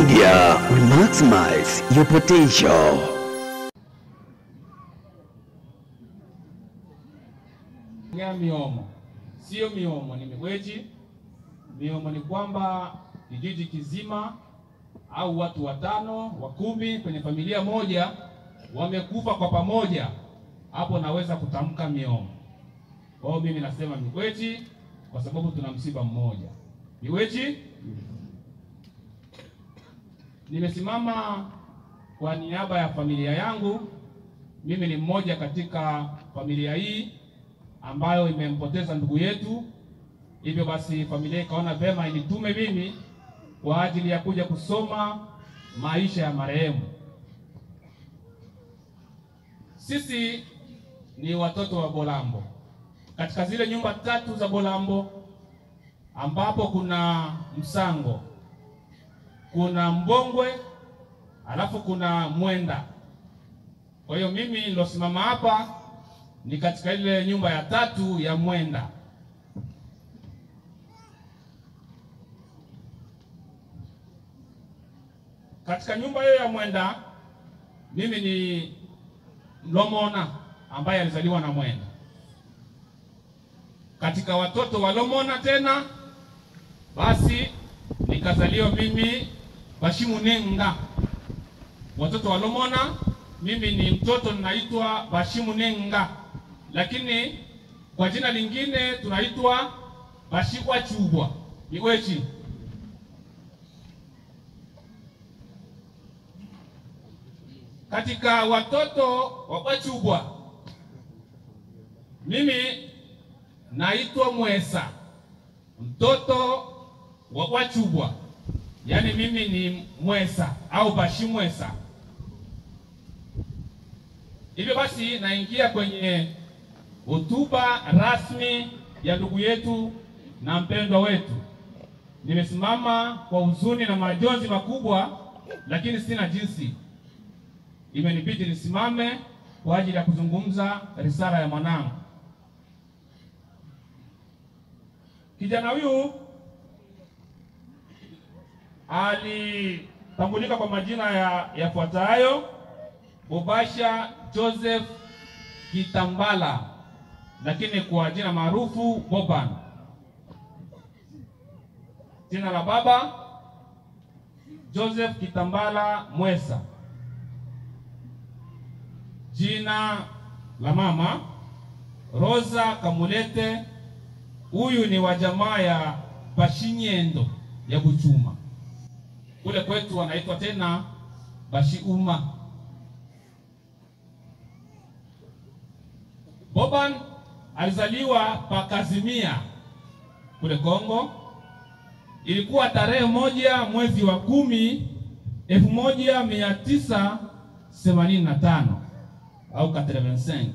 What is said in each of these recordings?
Media will maximize your potential. Miomo sio miomo, ni miweji. Miomo ni kwamba kijiji kizima au watu 5 wa 10 kwenye familia moja wamekufa kwa pamoja, hapo naweza kutamka miomo. Kwa hiyo mimi nasema miweji kwa sababu tuna msiba mmoja. Miweji. Nimesimama kwa niaba ya familia yangu. Mimi ni mmoja katika familia hii ambayo imempoteza ndugu yetu. Hivyo basi familia ikaona vema initume mimi kwa ajili ya kuja kusoma maisha ya marehemu. Sisi ni watoto wa Bolambo. Katika zile nyumba 3 za Bolambo ambapo kuna Msango, kuna Mbongwe, alafu kuna Mwenda. Kwa hiyo mimi nilosimama hapa ni katika ile nyumba ya 3 ya Mwenda. Katika nyumba hiyo ya Mwenda mimi ni Lomona ambaye alizaliwa na Mwenda. Katika watoto wa Lomona tena basi nikazaliwa mimi Bashimunenga. Watoto wa Lomona mimi ni mtoto ninaitwa Bashimunenga, lakini kwa jina lingine tunaitwa Bashikwa Chubwa. Miwechi. Katika watoto wa Bachubwa mimi naitwa Mwesa, mtoto wa Bachubwa. Yaani mimi ni Mwesa au Bashimwesa. Hivyo basi naingia kwenye hotuba rasmi ya ndugu yetu na mpendwa wetu. Nimesimama kwa huzuni na majonzi makubwa, lakini sina jinsi. Imenibidi nisimame kwa ajili ya kuzungumza risala ya mwanangu. Kijana huyu alitambulika kwa majina yafuatayo: Bobasha Joseph Kitambala, lakini kwa jina maarufu Boban. Jina la baba Joseph Kitambala Mwesa. Jina la mama Rosa Kamulete. Huyu ni wa jamaa ya Bashinyendo ya Buchuma. Kule kwetu wanaitwa tena Bashiuma. Boban alizaliwa Pakazimia kule Kongo. Ilikuwa tarehe 1 mwezi wa 10 1985 au 85.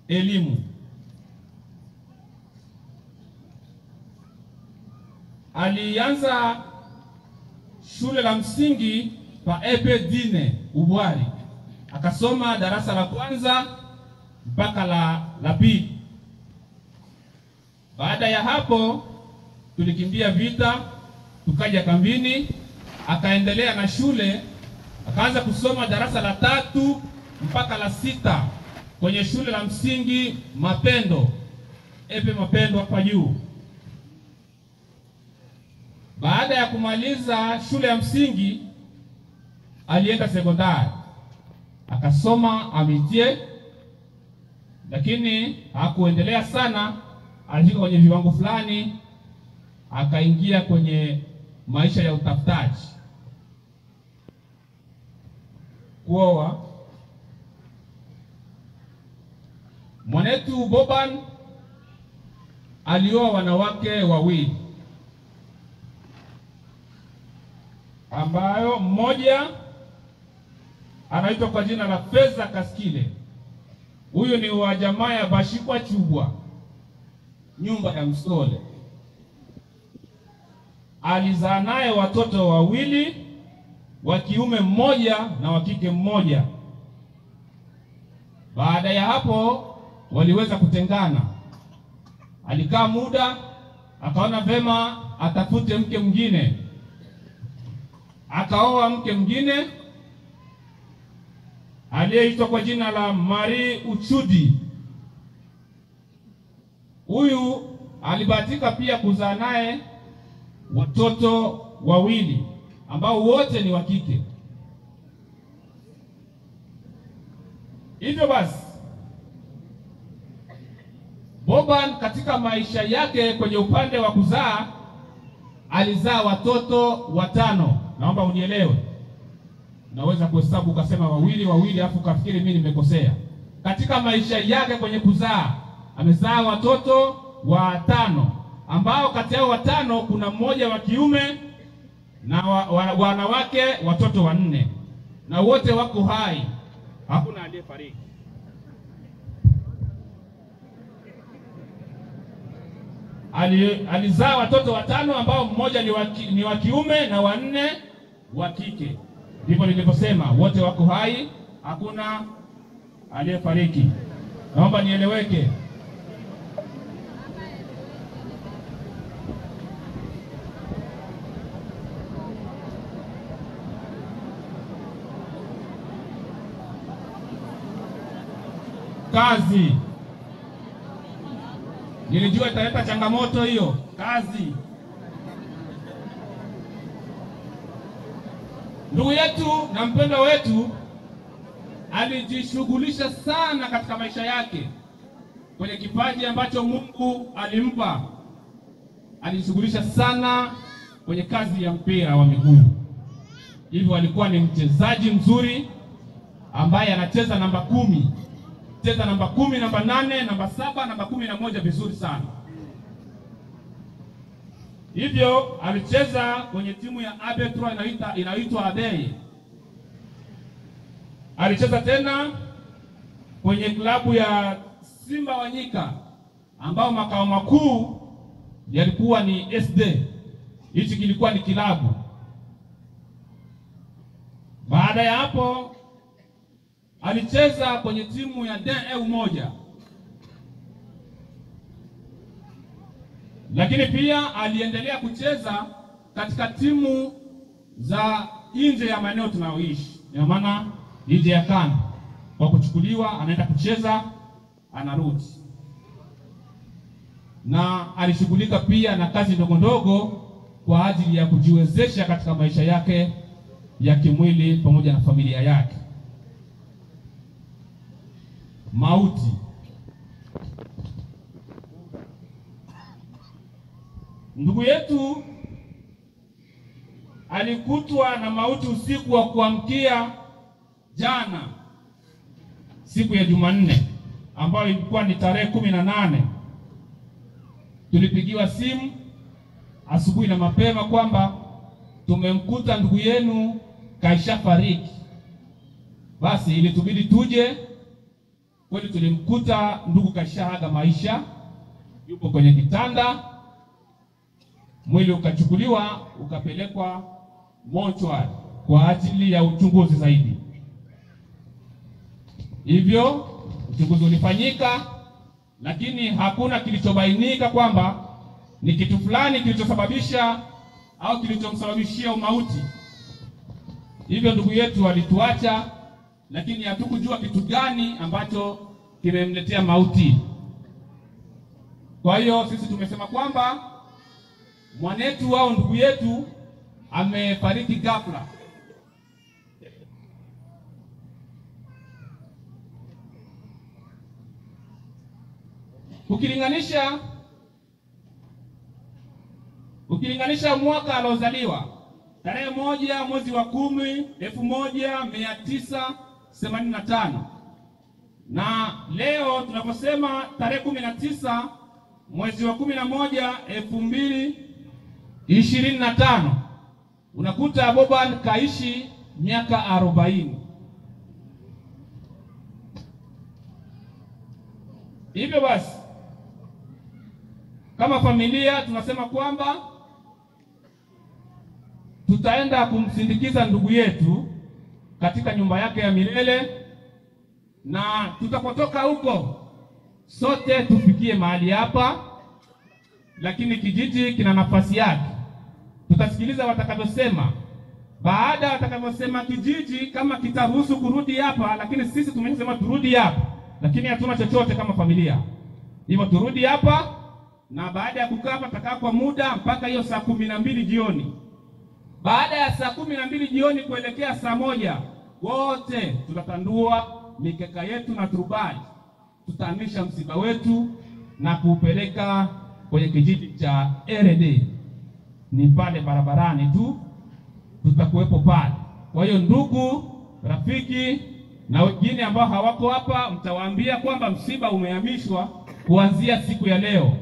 Elimu. Alianza shule la msingi pa Epe Dine Ubwari. Akasoma darasa la 1 mpaka la pili. Baada ya hapo tulikimbia vita, tukaja kambini. Akaendelea na shule, akaanza kusoma darasa la 3 mpaka la 6 kwenye shule la msingi Mapendo, Epe Mapendo hapa juu. Baada ya kumaliza shule ya msingi alienda sekondari. Akasoma Amitie, lakini hakuendelea sana. Alifika kwenye viwango fulani, akaingia kwenye maisha ya utafutaji, kuoa. Mwanetu Boban alioa wanawake 2, ambayo mmoja anaitwa kwa jina la Feza Kaskile. Huyu ni wa jamaa ya Bashikwa Chubwa, nyumba ya Msole. Alizaa naye watoto 2, wa kiume 1 na wa kike 1. Baada ya hapo waliweza kutengana. Alikaa muda, akaona vema atafute mke mwingine, akaoa mke mwingine aliyeitwa kwa jina la Marie Uchudi. Huyu alibahatika pia kuzaa naye watoto wawili ambao wote ni wa kike. Hivyo basi Boban katika maisha yake kwenye upande wa kuzaa alizaa watoto 5. Naomba unielewe. Naweza kuhesabu ukasema wawili afu kafikiri mimi nimekosea. Katika maisha yake kwenye kuzaa amezaa watoto 5 ambao kati yao 5 kuna mmoja wa kiume na wanawake watoto 4, na wote wako hai, hakuna aliyefariki. Alizaa watoto 5 ambao mmoja ni wa kiume na 4 wa kike. Ndivyo nilivyosema, wote wako hai, hakuna aliyefariki. Naomba nieleweke. Kazi. Nilijua italeta changamoto hiyo, kazi. Ndugu yetu na mpendwa wetu alijishughulisha sana katika maisha yake kwenye kipaji ambacho Mungu alimpa. Alijishughulisha sana kwenye kazi ya mpira wa miguu. Hivyo alikuwa ni mchezaji mzuri ambaye anacheza namba 10. Cheza namba 10, namba 8, namba 7, namba 11 vizuri sana. Hivyo alicheza kwenye timu ya Abetro inaitwa Adey. Alicheza tena kwenye klabu ya Simba Wanyika ambao makao makuu yalikuwa ni SD. Hichi kilikuwa ni kilabu. Baada ya hapo alicheza kwenye timu ya DE1. Lakini pia aliendelea kucheza katika timu za nje ya maeneo tunayoishi. Kwa maana nje ya kanda. Kwa kuchukuliwa anaenda kucheza, anarudi. Na alishughulika pia na kazi ndogo ndogo kwa ajili ya kujiwezesha katika maisha yake ya kimwili pamoja na familia yake. Mauti. Ndugu yetu alikutwa na mauti usiku wa kuamkia jana, siku ya Jumanne ambayo ilikuwa ni tarehe 18. Tulipigiwa simu asubuhi na mapema kwamba tumemkuta ndugu yenu kaisha fariki. Basi ilitubidi tuje. Kweli tulimkuta ndugu kashahaga maisha, yupo kwenye kitanda. Mwili ukachukuliwa ukapelekwa mortuary kwa ajili ya uchunguzi zaidi. Hivyo uchunguzi ulifanyika, lakini hakuna kilichobainika kwamba ni kitu fulani kilichosababisha au kilichomsababishia mauti. Hivyo ndugu yetu alituacha, lakini hatukujua kitu gani ambacho kimemletea mauti. Kwa hiyo sisi tumesema kwamba mwanetu au ndugu yetu amefariki ghafla. Ukilinganisha mwaka alozaliwa tarehe 1 mwezi wa 10 1985 na leo tunaposema tarehe 19 mwezi wa 11 2025, unakuta Boban kaishi miaka 40. Hivyo basi kama familia tunasema kwamba tutaenda kumsindikiza ndugu yetu katika nyumba yake ya milele, na tutapotoka huko sote tufikie mahali hapa, lakini kijiji kina nafasi yake. Tutasikiliza watakavyosema, Baada watakavyosema kijiji kama kitaruhusu kurudi hapa, lakini sisi tumesema turudi hapa, lakini hatuna chochote kama familia. Hivyo turudi hapa, na baada ya kukaa hapa tutakaa kwa muda mpaka hiyo saa 12 jioni. Baada ya saa 12 jioni kuelekea saa 1 wote tutatandua mikeka yetu na turubai. Tutahamisha msiba wetu na kuupeleka kwenye kijiji cha RD. Ni pale barabarani tu, tutakuwepo pale. Kwa hiyo ndugu, rafiki na wengine ambao hawako hapa, mtawaambia kwamba msiba umehamishwa kuanzia siku ya leo.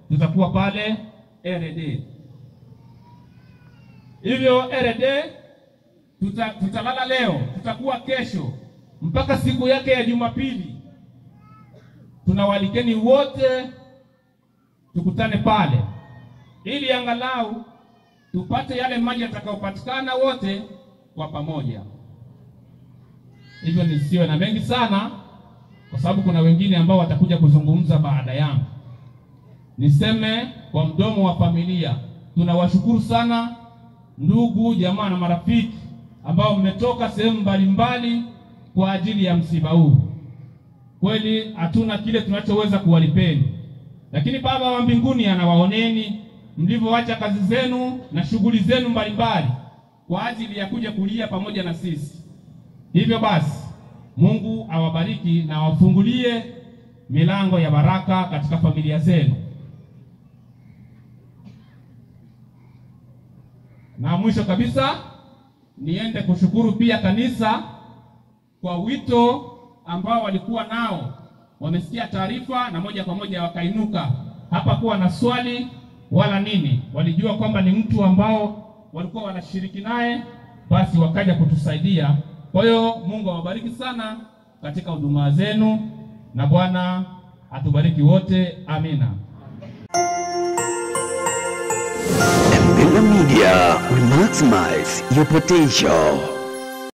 Tutakuwa pale RD. Hivyo RD tutalala leo, tutakuwa kesho mpaka siku yake ya Jumapili. Tunawalikeni wote tukutane pale, ili angalau tupate yale maji yatakayopatikana wote kwa pamoja. Hivyo nisiwe na mengi sana, kwa sababu kuna wengine ambao watakuja kuzungumza baada yangu. Niseme kwa mdomo wa familia, tunawashukuru sana ndugu, jamaa na marafiki ambao mmetoka sehemu mbalimbali kwa ajili ya msiba huu. Kweli hatuna kile tunachoweza kuwalipeni, lakini Baba wa mbinguni anawaoneni mlivyoacha kazi zenu na shughuli zenu mbalimbali kwa ajili ya kuja kulia pamoja na sisi. Hivyo basi, Mungu awabariki na awafungulie milango ya baraka katika familia zenu. Na mwisho kabisa, niende kushukuru pia kanisa kwa wito ambao walikuwa nao. Wamesikia taarifa na moja kwa moja wakainuka. Hapa kuwa na swali wala nini. Walijua kwamba ni mtu ambao walikuwa wanashiriki naye, basi wakaja kutusaidia. Kwa hiyo Mungu awabariki sana katika huduma zenu, na Bwana atubariki wote. Amina. Mpela Media will maximize your potential.